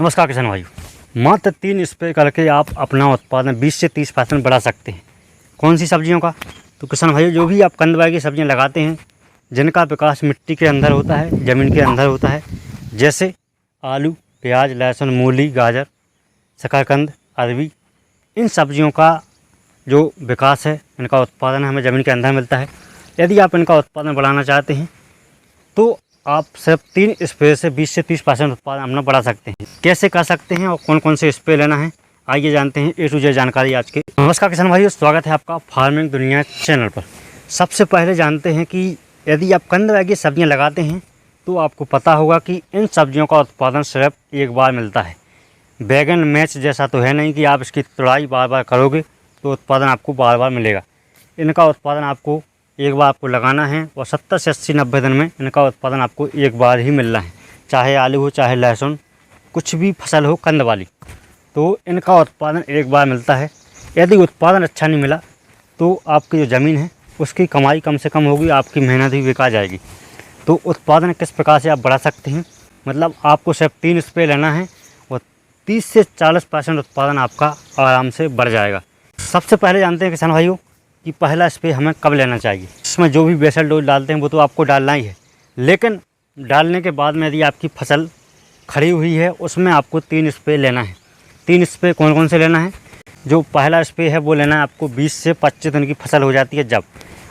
नमस्कार किसान भाइयों। मात्र 3 स्प्रे करके आप अपना उत्पादन 20 से 30% बढ़ा सकते हैं। कौन सी सब्जियों का? तो किसान भाइयों, जो भी आप कंदबाई की सब्जियां लगाते हैं जिनका विकास मिट्टी के अंदर होता है, ज़मीन के अंदर होता है, जैसे आलू, प्याज, लहसुन, मूली, गाजर, शकरकंद, अरबी, इन सब्जियों का जो विकास है, इनका उत्पादन हमें ज़मीन के अंदर मिलता है। यदि आप इनका उत्पादन बढ़ाना चाहते हैं तो आप सिर्फ 3 स्प्रे से 20 से 30% उत्पादन अपना बढ़ा सकते हैं। कैसे कर सकते हैं और कौन कौन से स्प्रे लेना है, आइए जानते हैं A to Z जानकारी आज के। नमस्कार किसान भाइयों, स्वागत है आपका फार्मिंग दुनिया चैनल पर। सबसे पहले जानते हैं कि यदि आप कंदबाई की सब्जियां लगाते हैं तो आपको पता होगा कि इन सब्जियों का उत्पादन सिर्फ एक बार मिलता है। बैगन मैच जैसा तो है नहीं कि आप इसकी तुड़ाई बार बार करोगे तो उत्पादन आपको बार बार मिलेगा। इनका उत्पादन आपको एक बार आपको लगाना है और 70 से 80-90 दिन में इनका उत्पादन आपको एक बार ही मिलना है। चाहे आलू हो, चाहे लहसुन, कुछ भी फसल हो कंद वाली, तो इनका उत्पादन एक बार मिलता है। यदि उत्पादन अच्छा नहीं मिला तो आपकी जो ज़मीन है उसकी कमाई कम से कम होगी, आपकी मेहनत भी बेकार जाएगी। तो उत्पादन किस प्रकार से आप बढ़ा सकते हैं, मतलब आपको सिर्फ 3 स्प्रे लेना है और 30 से 40% उत्पादन आपका आराम से बढ़ जाएगा। सबसे पहले जानते हैं किसान भाइयों कि पहला स्प्रे हमें कब लेना चाहिए। इसमें जो भी बेसल डोज डालते हैं वो तो आपको डालना ही है, लेकिन डालने के बाद में यदि आपकी फसल खड़ी हुई है उसमें आपको 3 स्प्रे लेना है। 3 स्प्रे कौन कौन से लेना है? जो पहला स्प्रे है वो लेना है आपको 20 से 25 दिन की फसल हो जाती है, जब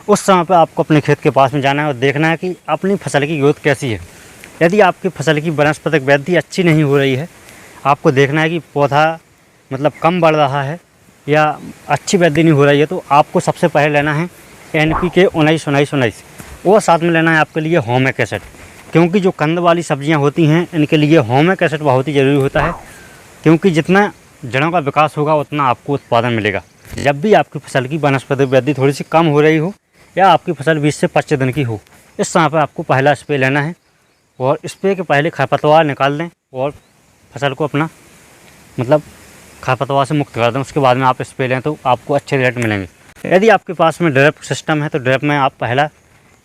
उस समय पर आपको अपने खेत के पास में जाना है और देखना है कि अपनी फसल की ग्रोथ कैसी है। यदि आपकी फसल की वनस्पतिक वृद्धि अच्छी नहीं हो रही है, आपको देखना है कि पौधा मतलब कम बढ़ रहा है या अच्छी वृद्धि नहीं हो रही है, तो आपको सबसे पहले लेना है NPK 19-19-19 और साथ में लेना है आपके लिए ह्यूमिक एसिड। क्योंकि जो कंद वाली सब्जियां होती हैं इनके लिए ह्यूमिक एसिड बहुत ही ज़रूरी होता है, क्योंकि जितना जड़ों का विकास होगा उतना आपको उत्पादन मिलेगा। जब भी आपकी फसल की वनस्पतिक वृद्धि थोड़ी सी कम हो रही हो या आपकी फसल 20 से 25 दिन की हो, इस समय पर आपको पहला स्प्रे लेना है और स्प्रे के पहले खरपतवार निकाल दें और फसल को अपना मतलब खरपतवार से मुक्त कर दें। उसके बाद में आप स्प्रे लें तो आपको अच्छे रिजल्ट मिलेंगे। यदि आपके पास में ड्रिप सिस्टम है तो ड्रिप में आप पहला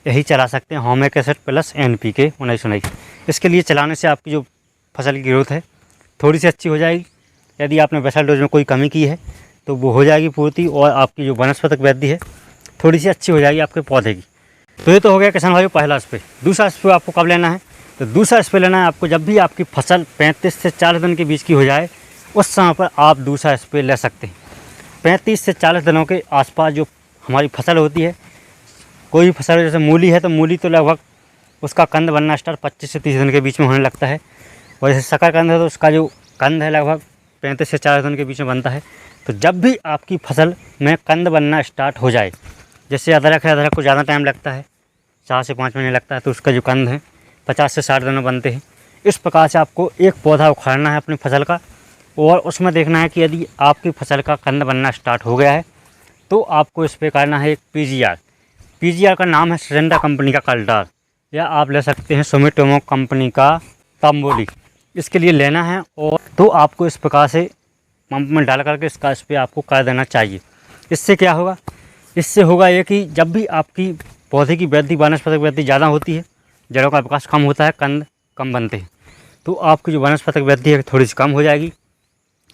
यही चला सकते हैं, ह्यूमिक एसिड प्लस NPK 19-19। इसके लिए चलाने से आपकी जो फसल की ग्रोथ है थोड़ी सी अच्छी हो जाएगी। यदि आपने बेसल डोज में कोई कमी की है तो वो हो जाएगी पूर्ति और आपकी जो वनस्पतिक वृद्धि है थोड़ी सी अच्छी हो जाएगी आपके पौधे की। तो ये तो हो गया किसान भाइयों पहला स्प्रे। दूसरा स्प्रे आपको कब लेना है? तो दूसरा स्प्रे लेना है आपको जब भी आपकी फसल 35 से 40 दिन के बीच की हो जाए, उस समय पर आप दूसरा स्प्रे ले सकते हैं। 35 से 40 दिनों के आसपास जो हमारी फसल होती है, कोई भी फसल जैसे मूली है तो मूली तो लगभग उसका कंद बनना स्टार्ट 25 से 30 दिन के बीच में होने लगता है, और जैसे शकरकंद है तो उसका जो कंद है लगभग 35 से 40 दिन के बीच में बनता है। तो जब भी आपकी फसल में कंद बनना स्टार्ट हो जाए, जैसे अदरक है, अदरक को ज़्यादा टाइम लगता है, 4 से 5 महीने लगता है, तो उसका जो कंद है 50 से 60 दिन में बनते हैं। इस प्रकार से आपको एक पौधा उखाड़ना है अपनी फसल का और उसमें देखना है कि यदि आपकी फसल का कंद बनना स्टार्ट हो गया है तो आपको स्प्रे करना है एक PGR का नाम है सिजेंटा कंपनी का कल्टार, या आप ले सकते हैं सुमिटोमो कंपनी का तंबोली। इसके लिए लेना है और तो आपको इस प्रकार से पंप में डाल करके इसका स्प्रे आपको कर देना चाहिए। इससे क्या होगा? इससे होगा ये कि जब भी आपकी पौधे की वृद्धि वनस्पतिक वृद्धि ज़्यादा होती है, जड़ों का विकास कम होता है, कंद कम बनते हैं, तो आपकी जो वनस्पतिक वृद्धि है थोड़ी सी कम हो जाएगी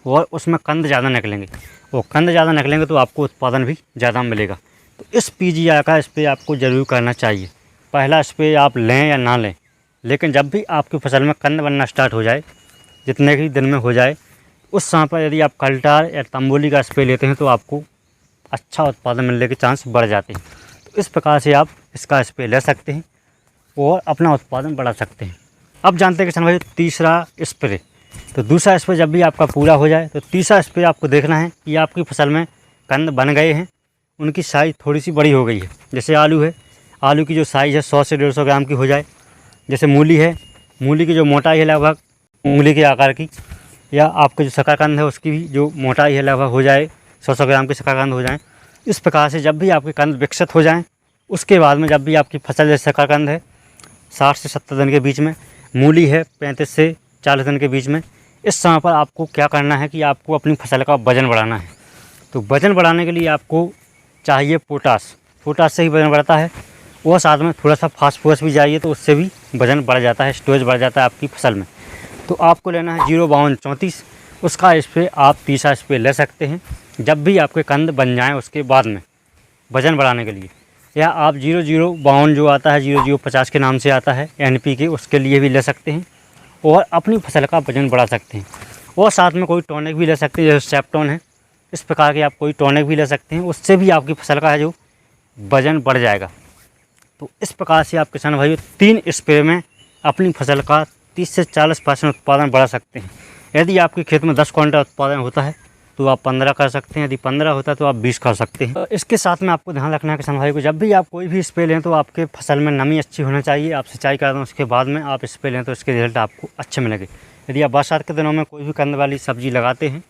और उसमें कंद ज़्यादा निकलेंगे, और कंद ज़्यादा निकलेंगे तो आपको उत्पादन भी ज़्यादा मिलेगा। तो इस PGR का स्प्रे आपको ज़रूर करना चाहिए। पहला स्प्रे आप लें या ना लें, लेकिन जब भी आपकी फसल में कंद बनना स्टार्ट हो जाए, जितने ही दिन में हो जाए, उस समय पर यदि आप कल्टार या तंबोली का स्प्रे लेते हैं तो आपको अच्छा उत्पादन मिलने के चांस बढ़ जाते हैं। तो इस प्रकार से आप इसका स्प्रे ले सकते हैं और अपना उत्पादन बढ़ा सकते हैं। अब जानते हैं किसान भाई तीसरा स्प्रे। तो दूसरा स्प्रे जब भी आपका पूरा हो जाए तो तीसरा स्प्रे आपको देखना है कि आपकी फसल में कंद बन गए हैं, उनकी साइज़ थोड़ी सी बड़ी हो गई है। जैसे आलू है, आलू की जो साइज़ है 100 से 150 ग्राम की हो जाए। जैसे मूली है, मूली की जो मोटाई है लगभग उंगली के आकार की, या आपके जो शकरकंद है उसकी भी जो मोटाई है लगभग हो जाए 100 ग्राम के शकरकंद हो जाएँ। इस प्रकार से जब भी आपके कंद विकसित हो जाएँ, उसके बाद में जब भी आपकी फसल जैसे शकरकंद है 60 से 70 दिन के बीच में, मूली है 35 से 40 दिन के बीच में, इस समय पर आपको क्या करना है कि आपको अपनी फसल का वज़न बढ़ाना है। तो वज़न बढ़ाने के लिए आपको चाहिए पोटास से ही वज़न बढ़ता है, और साथ में थोड़ा सा फास्फोरस भी चाहिए, तो उससे भी वज़न बढ़ जाता है, स्टोरेज बढ़ जाता है आपकी फसल में। तो आपको लेना है 05234, उसका स्प्रे आप तीसरा स्प्रे ले सकते हैं जब भी आपके कंद बन जाएँ उसके बाद में वज़न बढ़ाने के लिए। या आप 0052 जो आता है 0050 के नाम से आता है NPK, उसके लिए भी ले सकते हैं और अपनी फसल का वज़न बढ़ा सकते हैं। और साथ में कोई टॉनिक भी ले सकते हैं, जैसे सेप्टोन है, इस प्रकार के आप कोई टॉनिक भी ले सकते हैं, उससे भी आपकी फसल का जो वज़न बढ़ जाएगा। तो इस प्रकार से आप किसान भाइयों 3 स्प्रे में अपनी फसल का 30 से 40% उत्पादन बढ़ा सकते हैं। यदि आपके खेत में 10 क्विंटल उत्पादन होता है तो आप 15 कर सकते हैं, यदि 15 होता है तो आप 20 कर सकते हैं। इसके साथ में आपको ध्यान रखना है किसान भाई को, जब भी आप कोई भी स्प्रे लें तो आपके फसल में नमी अच्छी होना चाहिए। आप सिंचाई कर दें उसके बाद में आप स्प्रे लें तो इसके रिजल्ट आपको अच्छे मिलेंगे। यदि आप बरसात के दिनों में कोई भी कंद वाली सब्जी लगाते हैं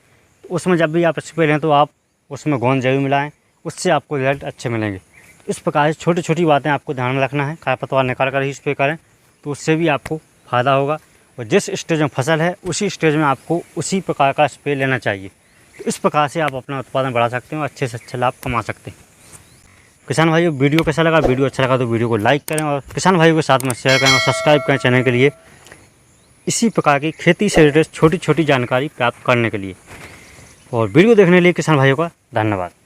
तो उसमें जब भी आप स्प्रे लें तो आप उसमें गोंद जरूर मिलाएं, उससे आपको रिजल्ट अच्छे मिलेंगे। इस प्रकार से छोटी छोटी बातें आपको ध्यान में रखना है, खरपतवार निकाल कर ही स्प्रे करें तो उससे भी आपको फ़ायदा होगा। और जिस स्टेज में फसल है उसी स्टेज में आपको उसी प्रकार का स्प्रे लेना चाहिए। तो इस प्रकार से आप अपना उत्पादन बढ़ा सकते हैं और अच्छे से अच्छे लाभ कमा सकते हैं। किसान भाइयों वीडियो कैसा लगा? वीडियो अच्छा लगा तो वीडियो को लाइक करें और किसान भाइयों के साथ में शेयर करें और सब्सक्राइब करें चैनल के लिए, इसी प्रकार की खेती से रिलेटेड छोटी छोटी जानकारी प्राप्त करने के लिए। और वीडियो देखने के लिए किसान भाइयों का धन्यवाद।